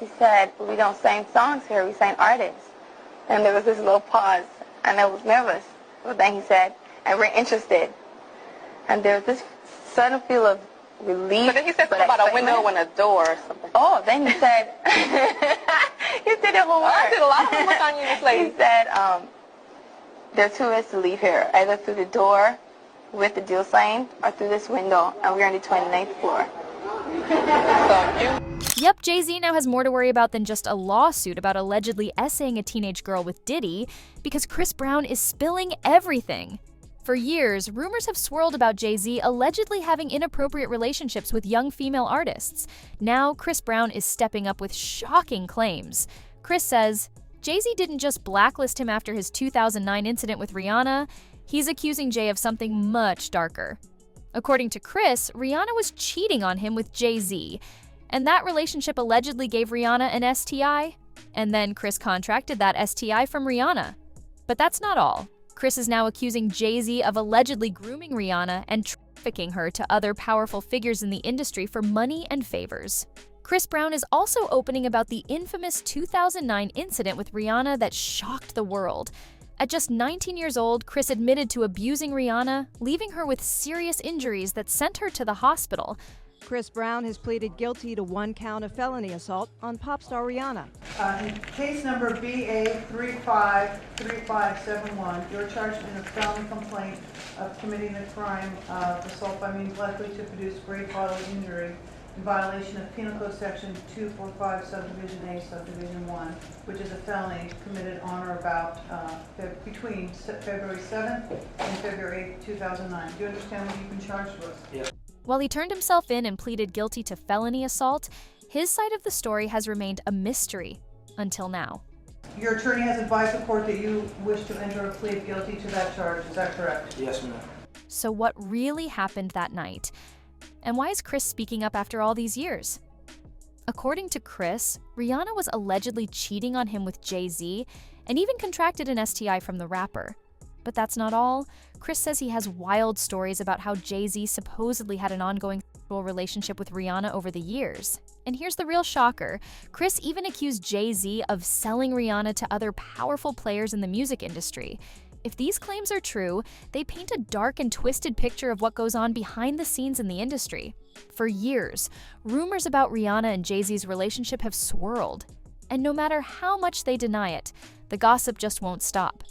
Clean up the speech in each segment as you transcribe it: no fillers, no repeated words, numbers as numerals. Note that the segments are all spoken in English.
He said, we don't sing songs here, we sing artists. And there was this little pause, and I was nervous. But then he said, and we're interested. And there was this sudden feel of relief. But then he said something about a window and a door or something. Oh, then he said, you did your homework. I did a lot of homework on you, Miss Lady. He said, there are two ways to leave here, either through the door with the deal signed or through this window, and we're on the 29th floor. Yep, Jay-Z now has more to worry about than just a lawsuit about allegedly essaying a teenage girl with Diddy, because Chris Brown is spilling everything. For years, rumors have swirled about Jay-Z allegedly having inappropriate relationships with young female artists. Now, Chris Brown is stepping up with shocking claims. Chris says, Jay-Z didn't just blacklist him after his 2009 incident with Rihanna, he's accusing Jay of something much darker. According to Chris, Rihanna was cheating on him with Jay-Z, and that relationship allegedly gave Rihanna an STI, and then Chris contracted that STI from Rihanna. But that's not all. Chris is now accusing Jay-Z of allegedly grooming Rihanna and trafficking her to other powerful figures in the industry for money and favors. Chris Brown is also opening about the infamous 2009 incident with Rihanna that shocked the world. At just 19 years old, Chris admitted to abusing Rihanna, leaving her with serious injuries that sent her to the hospital. Chris Brown has pleaded guilty to 1 count of felony assault on pop star Rihanna. In case number BA353571, you're charged in a felony complaint of committing the crime of assault by means likely to produce great bodily injury in violation of Penal Code Section 245, Subdivision A, Subdivision 1, which is a felony committed on or about between February 7th and February 8th, 2009. Do you understand what you've been charged with? Yes. While he turned himself in and pleaded guilty to felony assault, his side of the story has remained a mystery until now. Your attorney has advised the court that you wish to enter a plea of guilty to that charge. Is that correct? Yes, ma'am. So what really happened that night? And why is Chris speaking up after all these years? According to Chris, Rihanna was allegedly cheating on him with Jay-Z and even contracted an STI from the rapper. But that's not all. Chris says he has wild stories about how Jay-Z supposedly had an ongoing sexual relationship with Rihanna over the years. And here's the real shocker. Chris even accused Jay-Z of selling Rihanna to other powerful players in the music industry. If these claims are true, they paint a dark and twisted picture of what goes on behind the scenes in the industry. For years, rumors about Rihanna and Jay-Z's relationship have swirled. And no matter how much they deny it, the gossip just won't stop.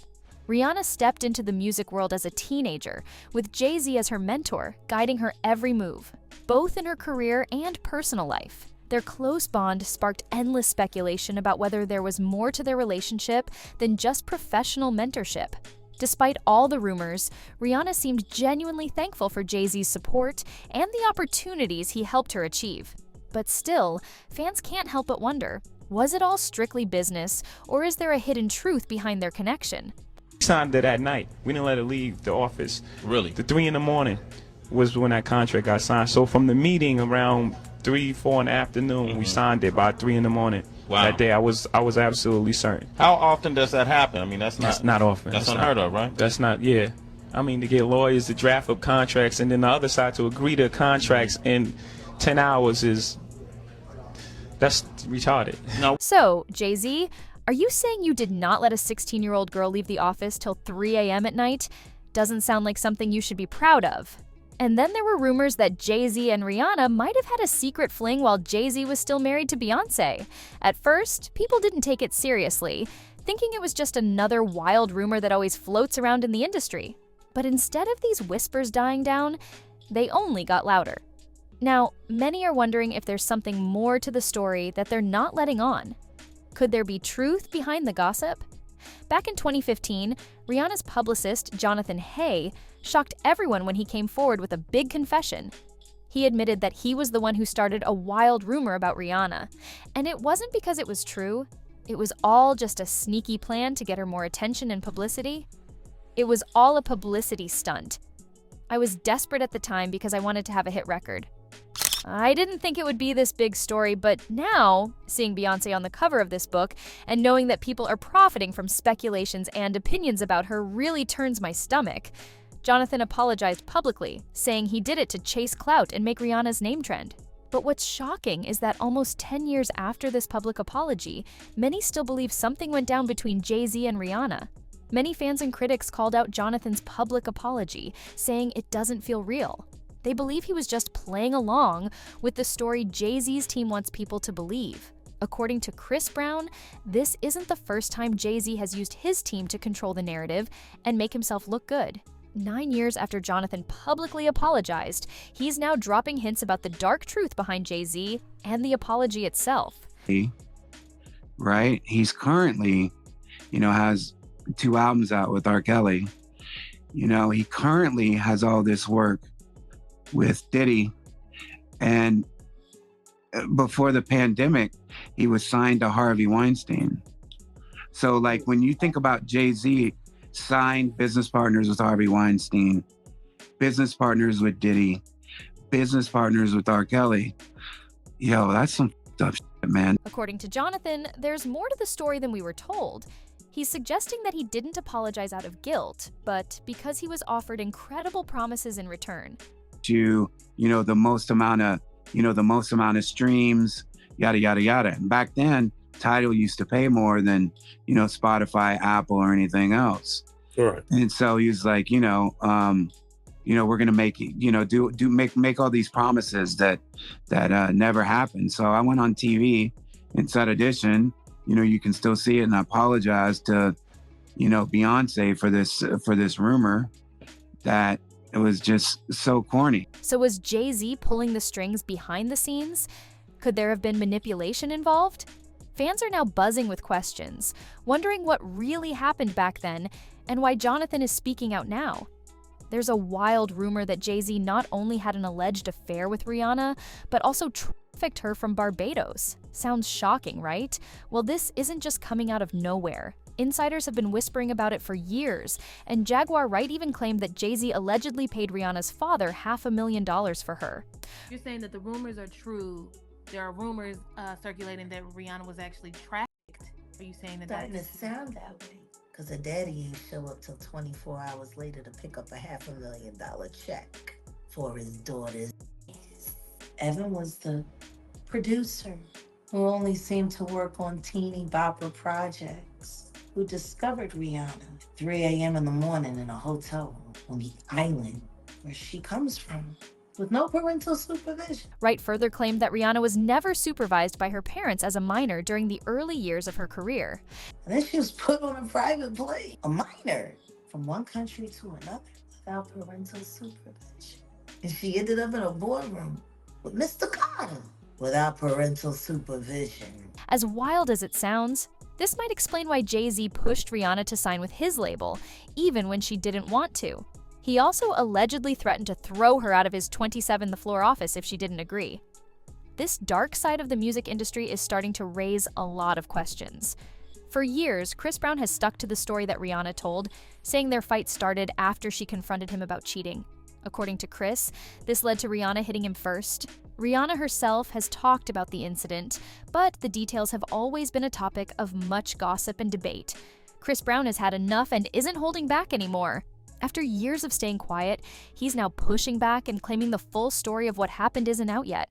Rihanna stepped into the music world as a teenager, with Jay-Z as her mentor, guiding her every move, both in her career and personal life. Their close bond sparked endless speculation about whether there was more to their relationship than just professional mentorship. Despite all the rumors, Rihanna seemed genuinely thankful for Jay-Z's support and the opportunities he helped her achieve. But still, fans can't help but wonder, was it all strictly business, or is there a hidden truth behind their connection? We signed it that night. We didn't let her leave the office. Really? The 3 in the morning was when that contract got signed. So from the meeting around 3, 4 in the afternoon, we signed it by 3 in the morning. Wow. That day, I was absolutely certain. How often does that happen? I mean, that's not often. That's unheard of, right? That's not, yeah. I mean, to get lawyers to draft up contracts and then the other side to agree to contracts in 10 hours that's retarded. No. So, Jay-Z, are you saying you did not let a 16-year-old girl leave the office till 3 a.m. at night? Doesn't sound like something you should be proud of. And then there were rumors that Jay-Z and Rihanna might have had a secret fling while Jay-Z was still married to Beyoncé. At first, people didn't take it seriously, thinking it was just another wild rumor that always floats around in the industry. But instead of these whispers dying down, they only got louder. Now, many are wondering if there's something more to the story that they're not letting on. Could there be truth behind the gossip? Back in 2015, Rihanna's publicist, Jonathan Hay, shocked everyone when he came forward with a big confession. He admitted that he was the one who started a wild rumor about Rihanna. And it wasn't because it was true. It was all just a sneaky plan to get her more attention and publicity. It was all a publicity stunt. I was desperate at the time because I wanted to have a hit record. I didn't think it would be this big story, but now, seeing Beyoncé on the cover of this book and knowing that people are profiting from speculations and opinions about her really turns my stomach. Jonathan apologized publicly, saying he did it to chase clout and make Rihanna's name trend. But what's shocking is that almost 10 years after this public apology, many still believe something went down between Jay-Z and Rihanna. Many fans and critics called out Jonathan's public apology, saying it doesn't feel real. They believe he was just playing along with the story Jay-Z's team wants people to believe. According to Chris Brown, this isn't the first time Jay-Z has used his team to control the narrative and make himself look good. 9 years after Jonathan publicly apologized, he's now dropping hints about the dark truth behind Jay-Z and the apology itself. Right? He's currently, has 2 albums out with R. Kelly. He currently has all this work with Diddy. And before the pandemic, he was signed to Harvey Weinstein. So like when you think about Jay-Z, signed business partners with Harvey Weinstein, business partners with Diddy, business partners with R. Kelly. That's some f***ed up shit, man. According to Jonathan, there's more to the story than we were told. He's suggesting that he didn't apologize out of guilt, but because he was offered incredible promises in return. The most amount of streams, yada, yada, yada. And back then, Tidal used to pay more than, Spotify, Apple, or anything else. Right. And so he was like, we're gonna make, make all these promises that never happened. So I went on TV and said, Edition, you can still see it, and I apologize to, Beyonce for this rumor that it was just so corny. So was Jay-Z pulling the strings behind the scenes? Could there have been manipulation involved? Fans are now buzzing with questions, wondering what really happened back then and why Jonathan is speaking out now. There's a wild rumor that Jay-Z not only had an alleged affair with Rihanna, but also trafficked her from Barbados. Sounds shocking, right? Well, this isn't just coming out of nowhere. Insiders have been whispering about it for years, and Jaguar Wright even claimed that Jay-Z allegedly paid Rihanna's father $500,000 for her. You're saying that the rumors are true. There are rumors circulating that Rihanna was actually trafficked. Are you saying that Starting to sound that way? Because her daddy ain't show up till 24 hours later to pick up a $500,000 check for his daughter's. Evan was the producer who only seemed to work on teeny bopper projects, who discovered Rihanna 3 a.m. in the morning in a hotel on the island where she comes from, with no parental supervision. Wright further claimed that Rihanna was never supervised by her parents as a minor during the early years of her career. And then she was put on a private plane, a minor, from one country to another without parental supervision. And she ended up in a boardroom with Mr. Carter without parental supervision. As wild as it sounds, this might explain why Jay-Z pushed Rihanna to sign with his label, even when she didn't want to. He also allegedly threatened to throw her out of his 27th floor office if she didn't agree. This dark side of the music industry is starting to raise a lot of questions. For years, Chris Brown has stuck to the story that Rihanna told, saying their fight started after she confronted him about cheating. According to Chris, this led to Rihanna hitting him first. Rihanna herself has talked about the incident, but the details have always been a topic of much gossip and debate. Chris Brown has had enough and isn't holding back anymore. After years of staying quiet, he's now pushing back and claiming the full story of what happened isn't out yet.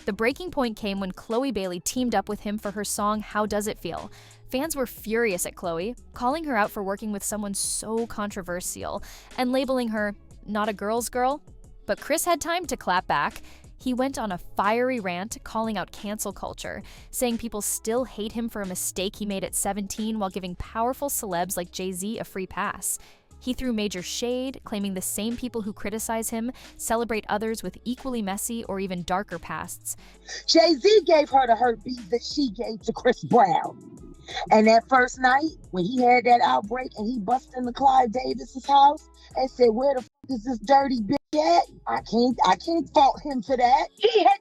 The breaking point came when Chloe Bailey teamed up with him for her song How Does It Feel? Fans were furious at Chloe, calling her out for working with someone so controversial and labeling her not a girl's girl. But Chris had time to clap back. He went on a fiery rant calling out cancel culture, saying people still hate him for a mistake he made at 17 while giving powerful celebs like Jay-Z a free pass. He threw major shade, claiming the same people who criticize him celebrate others with equally messy or even darker pasts. Jay-Z gave her the hurt beat that she gave to Chris Brown. And that first night, when he had that outbreak and he busted into Clyde Davis's house and said, "Where the f is this dirty bitch at?" I can't fault him for that. He had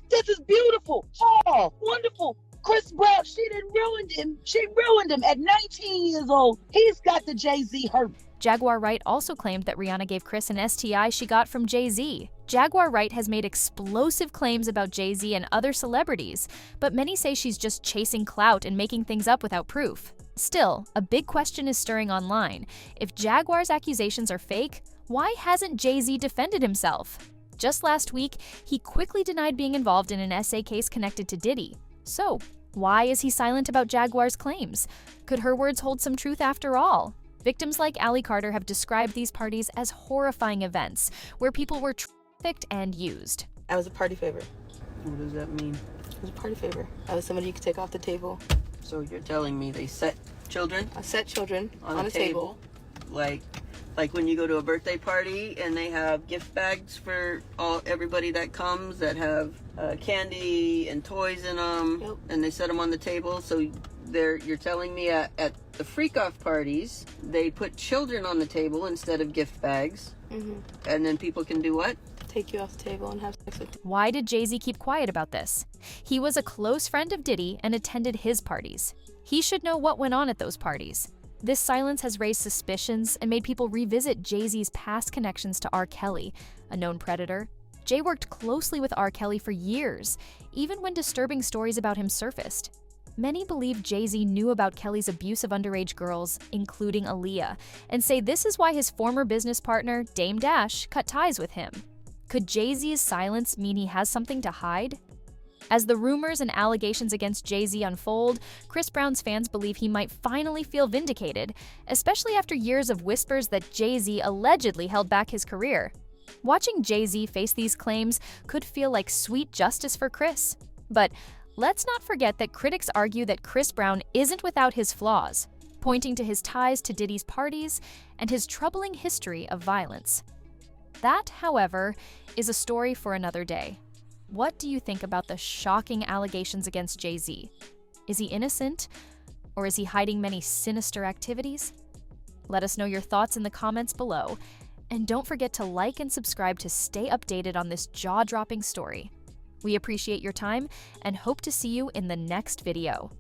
this is beautiful. Oh, wonderful. Chris Brown, she didn't ruin him. She ruined him at 19 years old. He's got the Jay-Z hurt. Jaguar Wright also claimed that Rihanna gave Chris an STI she got from Jay-Z. Jaguar Wright has made explosive claims about Jay-Z and other celebrities, but many say she's just chasing clout and making things up without proof. Still, a big question is stirring online. If Jaguar's accusations are fake, why hasn't Jay-Z defended himself? Just last week, he quickly denied being involved in an SA case connected to Diddy. So, why is he silent about Jaguar's claims? Could her words hold some truth after all? Victims like Allie Carter have described these parties as horrifying events where people were trafficked and used. I was a party favor. What does that mean? I was a party favor. I was somebody you could take off the table. So you're telling me they set children? I set children on a table. Like when you go to a birthday party and they have gift bags for everybody that comes that have candy and toys in them, Yep. and they set them on the table. So you're telling me at the freak-off parties, they put children on the table instead of gift bags, and then people can do what? Take you off the table and have sex with you. Why did Jay-Z keep quiet about this? He was a close friend of Diddy and attended his parties. He should know what went on at those parties. This silence has raised suspicions and made people revisit Jay-Z's past connections to R. Kelly, a known predator. Jay worked closely with R. Kelly for years, even when disturbing stories about him surfaced. Many believe Jay-Z knew about Kelly's abuse of underage girls, including Aaliyah, and say this is why his former business partner, Dame Dash, cut ties with him. Could Jay-Z's silence mean he has something to hide? As the rumors and allegations against Jay-Z unfold, Chris Brown's fans believe he might finally feel vindicated, especially after years of whispers that Jay-Z allegedly held back his career. Watching Jay-Z face these claims could feel like sweet justice for Chris. But let's not forget that critics argue that Chris Brown isn't without his flaws, pointing to his ties to Diddy's parties and his troubling history of violence. That, however, is a story for another day. What do you think about the shocking allegations against Jay-Z? Is he innocent, or is he hiding many sinister activities? Let us know your thoughts in the comments below, and don't forget to like and subscribe to stay updated on this jaw-dropping story. We appreciate your time and hope to see you in the next video.